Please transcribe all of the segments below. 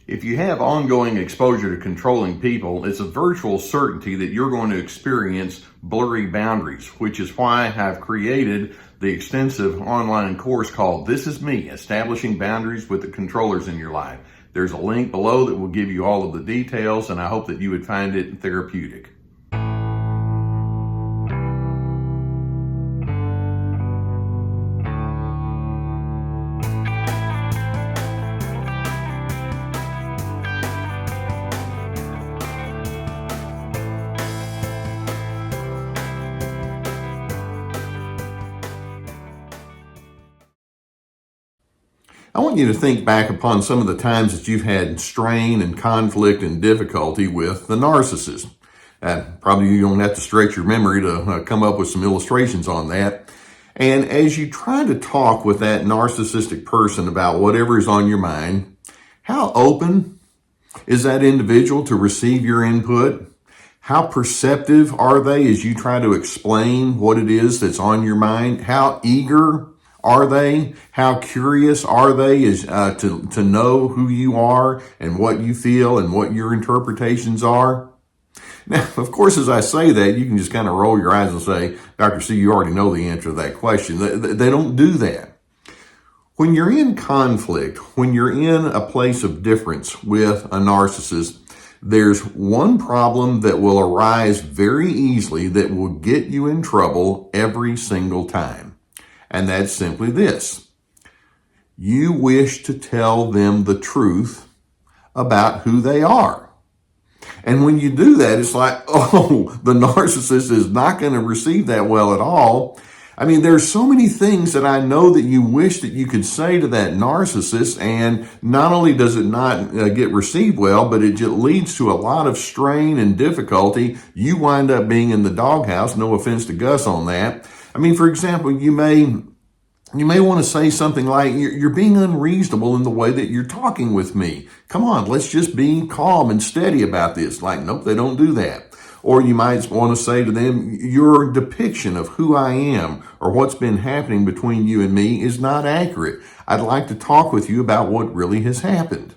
If you have ongoing exposure to controlling people, it's a virtual certainty that you're going to experience blurry boundaries, which is why I've created the extensive online course called This Is Me, Establishing Boundaries with the Controllers in Your Life. There's a link below that will give you all of the details, and I hope that you would find it therapeutic. I want you to think back upon some of the times that you've had strain and conflict and difficulty with the narcissist. Probably you don't have to stretch your memory to come up with some illustrations on that. And as you try to talk with that narcissistic person about whatever is on your mind, how open is that individual to receive your input? How perceptive are they as you try to explain what it is that's on your mind? How eager are they? How curious are they to know who you are and what you feel and what your interpretations are? Now, of course, as I say that, you can just kind of roll your eyes and say, Dr. C, you already know the answer to that question. They don't do that. When you're in conflict, when you're in a place of difference with a narcissist, there's one problem that will arise very easily that will get you in trouble every single time. And that's simply this. You wish to tell them the truth about who they are. And when you do that, it's like, oh, the narcissist is not going to receive that well at all. I mean, there's so many things that I know that you wish that you could say to that narcissist, and not only does it not get received well, but it just leads to a lot of strain and difficulty. You wind up being in the doghouse. No offense to Gus on that. I mean, for example, you may want to say something like, you're being unreasonable in the way that you're talking with me. Come on, let's just be calm and steady about this. Like, nope, they don't do that. Or you might want to say to them, your depiction of who I am or what's been happening between you and me is not accurate. I'd like to talk with you about what really has happened.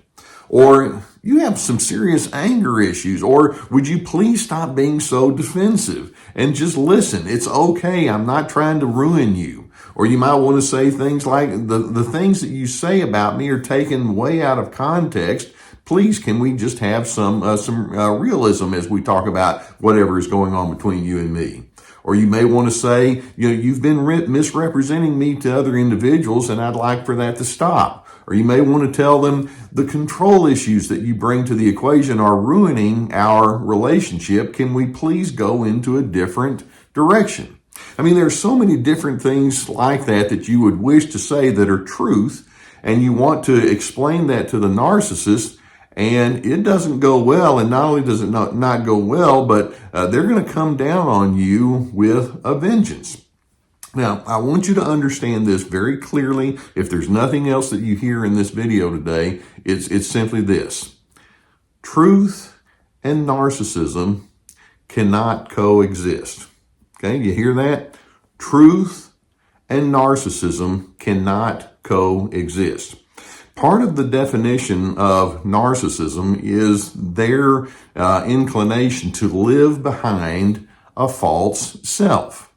Or you have some serious anger issues, or would you please stop being so defensive and just listen? It's okay. I'm not trying to ruin you. Or you might want to say things like, the things that you say about me are taken way out of context. Please, can we just have some realism as we talk about whatever is going on between you and me? Or you may want to say, you've been misrepresenting me to other individuals, and I'd like for that to stop. Or you may want to tell them the control issues that you bring to the equation are ruining our relationship. Can we please go into a different direction? I mean, there's so many different things like that you would wish to say that are truth, and you want to explain that to the narcissist, and it doesn't go well. And not only does it not go well, but they're going to come down on you with a vengeance. Now, I want you to understand this very clearly. If there's nothing else that you hear in this video today, it's simply this. Truth and narcissism cannot coexist. Okay, you hear that? Truth and narcissism cannot coexist. Part of the definition of narcissism is their inclination to live behind a false self.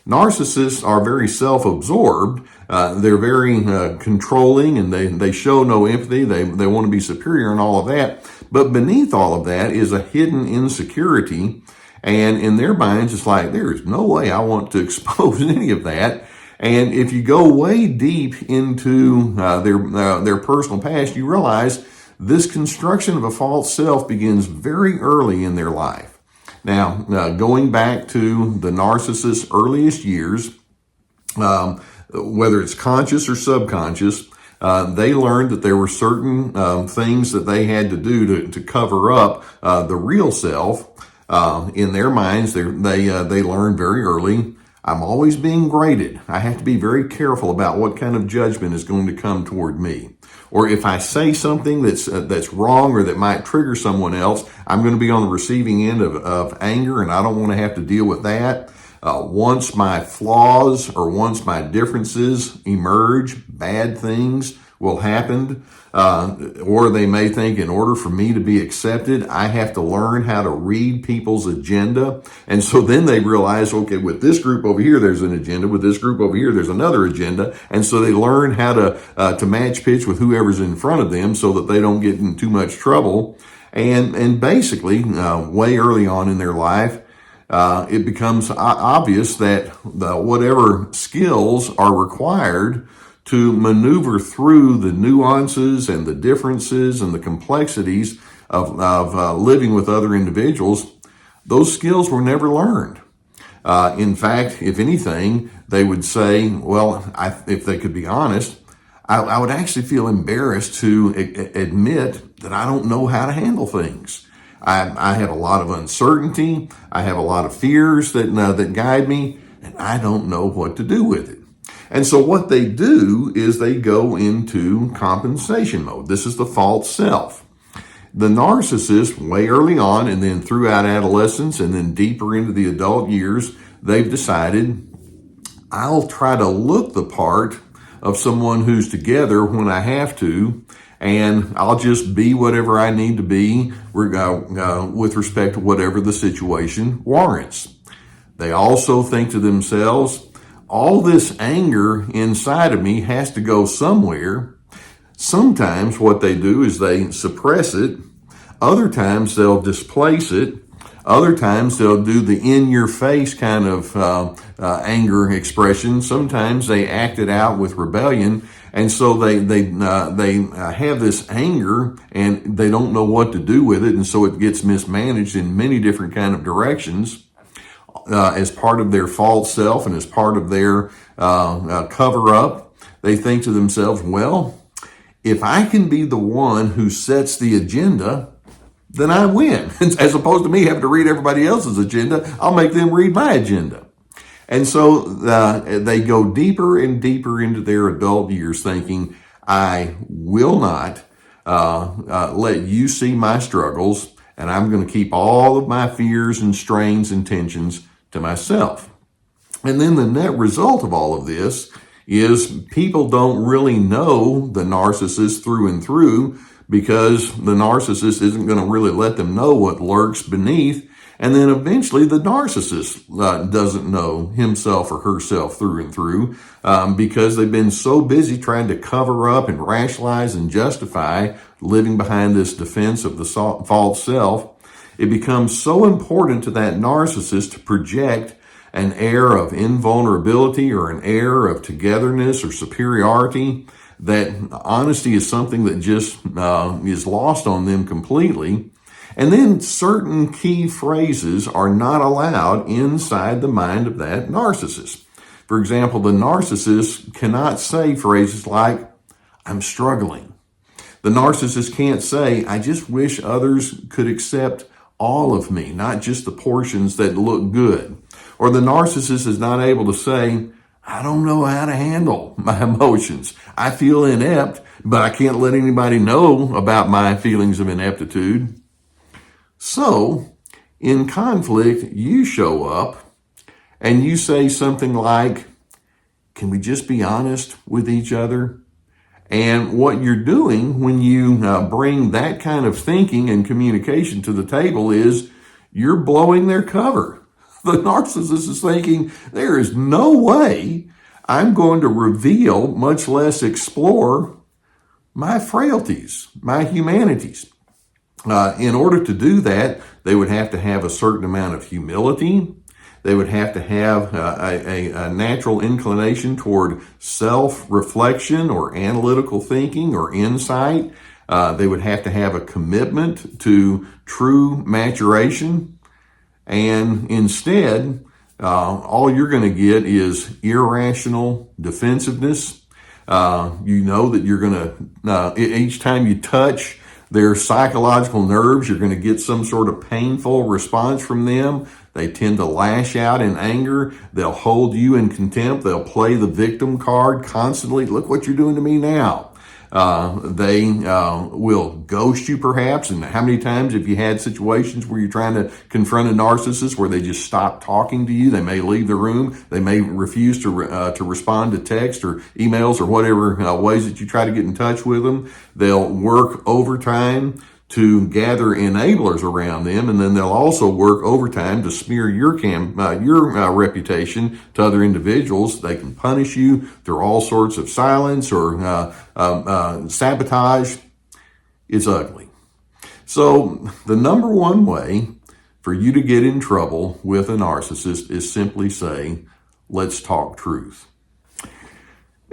Narcissists are very self-absorbed. They're very controlling, and they show no empathy. They want to be superior and all of that. But beneath all of that is a hidden insecurity. And in their minds, it's like, there is no way I want to expose any of that. And if you go way deep into their personal past, you realize this construction of a false self begins very early in their life. Now, going back to the narcissist's earliest years, whether it's conscious or subconscious, they learned that there were certain things that they had to do to cover up the real self. In their minds, they learned very early, I'm always being graded. I have to be very careful about what kind of judgment is going to come toward me. Or if I say something that's wrong or that might trigger someone else, I'm going to be on the receiving end of anger, and I don't want to have to deal with that. Once my flaws or once my differences emerge, bad things will happen, or they may think in order for me to be accepted, I have to learn how to read people's agenda. And so then they realize, okay, with this group over here, there's an agenda. With this group over here, there's another agenda. And so they learn how to match pitch with whoever's in front of them so that they don't get in too much trouble. And basically, way early on in their life, it becomes obvious that whatever skills are required to maneuver through the nuances and the differences and the complexities of living with other individuals, those skills were never learned. In fact, if anything, they would say, well, if they could be honest, I would actually feel embarrassed to admit that I don't know how to handle things. I have a lot of uncertainty. I have a lot of fears that guide me, and I don't know what to do with it. And so what they do is they go into compensation mode. This is the false self. The narcissist, way early on, and then throughout adolescence, and then deeper into the adult years, they've decided, I'll try to look the part of someone who's together when I have to, and I'll just be whatever I need to be with respect to whatever the situation warrants. They also think to themselves, all this anger inside of me has to go somewhere. Sometimes what they do is they suppress it. Other times they'll displace it. Other times they'll do the in-your-face kind of anger expression. Sometimes they act it out with rebellion. And so they have this anger and they don't know what to do with it. And so it gets mismanaged in many different kind of directions as part of their false self and as part of their cover up. They think to themselves, well, if I can be the one who sets the agenda, then I win. As opposed to me having to read everybody else's agenda, I'll make them read my agenda. And so they go deeper and deeper into their adult years thinking, I will not let you see my struggles, and I'm going to keep all of my fears and strains and tensions to myself. And then the net result of all of this is people don't really know the narcissist through and through, because the narcissist isn't going to really let them know what lurks beneath. And then eventually the narcissist doesn't know himself or herself through and through because they've been so busy trying to cover up and rationalize and justify living behind this defense of the false self. It becomes so important to that narcissist to project an air of invulnerability or an air of togetherness or superiority that honesty is something that just is lost on them completely. And then certain key phrases are not allowed inside the mind of that narcissist. For example, the narcissist cannot say phrases like, I'm struggling. The narcissist can't say, I just wish others could accept all of me, not just the portions that look good. Or the narcissist is not able to say, I don't know how to handle my emotions. I feel inept, but I can't let anybody know about my feelings of ineptitude. So, in conflict, you show up and you say something like, can we just be honest with each other? And what you're doing when you bring that kind of thinking and communication to the table is you're blowing their cover. The narcissist is thinking, there is no way I'm going to reveal, much less explore, my frailties, my humanities. In order to do that, they would have to have a certain amount of humility. They would have to have a natural inclination toward self-reflection or analytical thinking or insight. They would have to have a commitment to true maturation. And instead, all you're going to get is irrational defensiveness. You know that you're going to, each time you touch their psychological nerves, you're going to get some sort of painful response from them. They tend to lash out in anger. They'll hold you in contempt. They'll play the victim card constantly. Look what you're doing to me now. They will ghost you perhaps. And how many times have you had situations where you're trying to confront a narcissist where they just stop talking to you? They may leave the room. They may refuse to respond to text or emails or whatever ways that you try to get in touch with them. They'll work overtime to gather enablers around them, and then they'll also work overtime to smear your reputation to other individuals. They can punish you through all sorts of silence or sabotage. It's ugly. So the number one way for you to get in trouble with a narcissist is simply say, let's talk truth.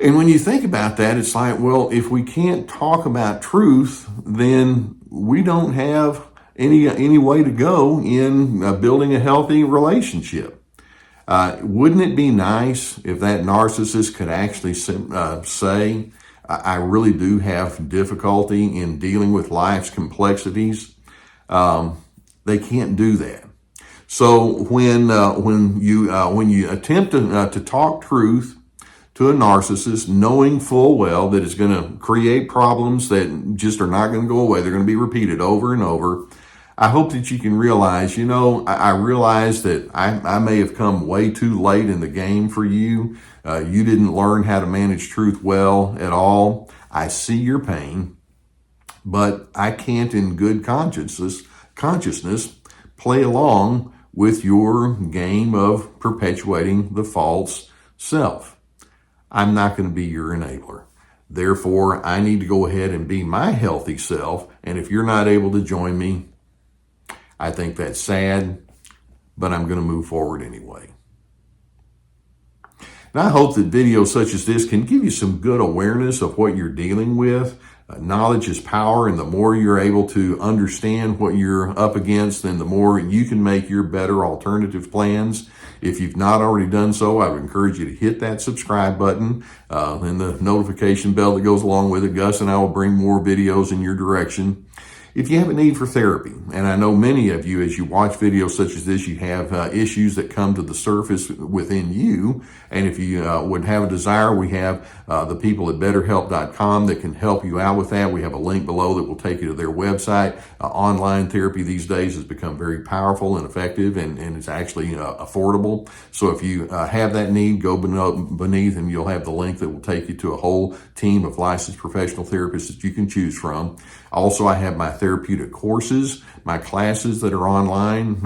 And when you think about that, it's like, well, if we can't talk about truth, then we don't have any way to go in building a healthy relationship. Wouldn't it be nice if that narcissist could actually say, I really do have difficulty in dealing with life's complexities? They can't do that. So when you attempt to talk truth to a narcissist, knowing full well that it's going to create problems that just are not going to go away, they're going to be repeated over and over, I hope that you can realize, I realize that I may have come way too late in the game for you. You didn't learn how to manage truth well at all. I see your pain, but I can't in good consciousness play along with your game of perpetuating the false self. I'm not going to be your enabler. Therefore, I need to go ahead and be my healthy self. And if you're not able to join me, I think that's sad, but I'm going to move forward anyway. And I hope that videos such as this can give you some good awareness of what you're dealing with. Knowledge is power, and the more you're able to understand what you're up against, then the more you can make your better alternative plans. If you've not already done so, I would encourage you to hit that subscribe button and the notification bell that goes along with it. Gus and I will bring more videos in your direction. If you have a need for therapy, and I know many of you, as you watch videos such as this, you have issues that come to the surface within you. And if you would have a desire, we have the people at BetterHelp.com that can help you out with that. We have a link below that will take you to their website. Online therapy these days has become very powerful and effective, and it's actually affordable. So if you have that need, go beneath and you'll have the link that will take you to a whole team of licensed professional therapists that you can choose from. Also, I have my therapeutic courses, my classes that are online,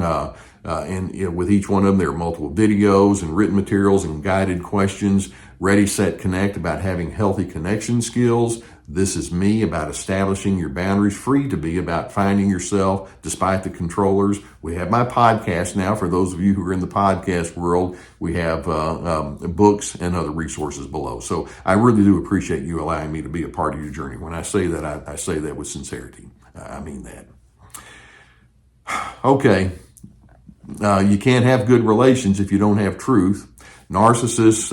and with each one of them, there are multiple videos and written materials and guided questions. Ready, Set, Connect about having healthy connection skills. This is me about establishing your boundaries. Free to be about finding yourself despite the controllers. We have my podcast now. For those of you who are in the podcast world, we have books and other resources below. So I really do appreciate you allowing me to be a part of your journey. When I say that, I say that with sincerity. I mean that. Okay. You can't have good relations if you don't have truth. Narcissists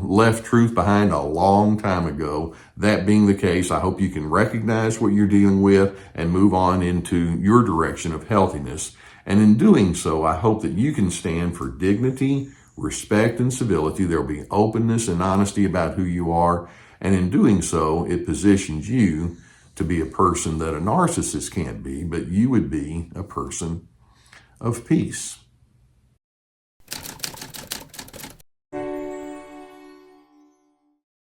left truth behind a long time ago. That being the case, I hope you can recognize what you're dealing with and move on into your direction of healthiness. And in doing so, I hope that you can stand for dignity, respect, and civility. There will be openness and honesty about who you are. And in doing so, it positions you to be a person that a narcissist can't be, but you would be a person of peace.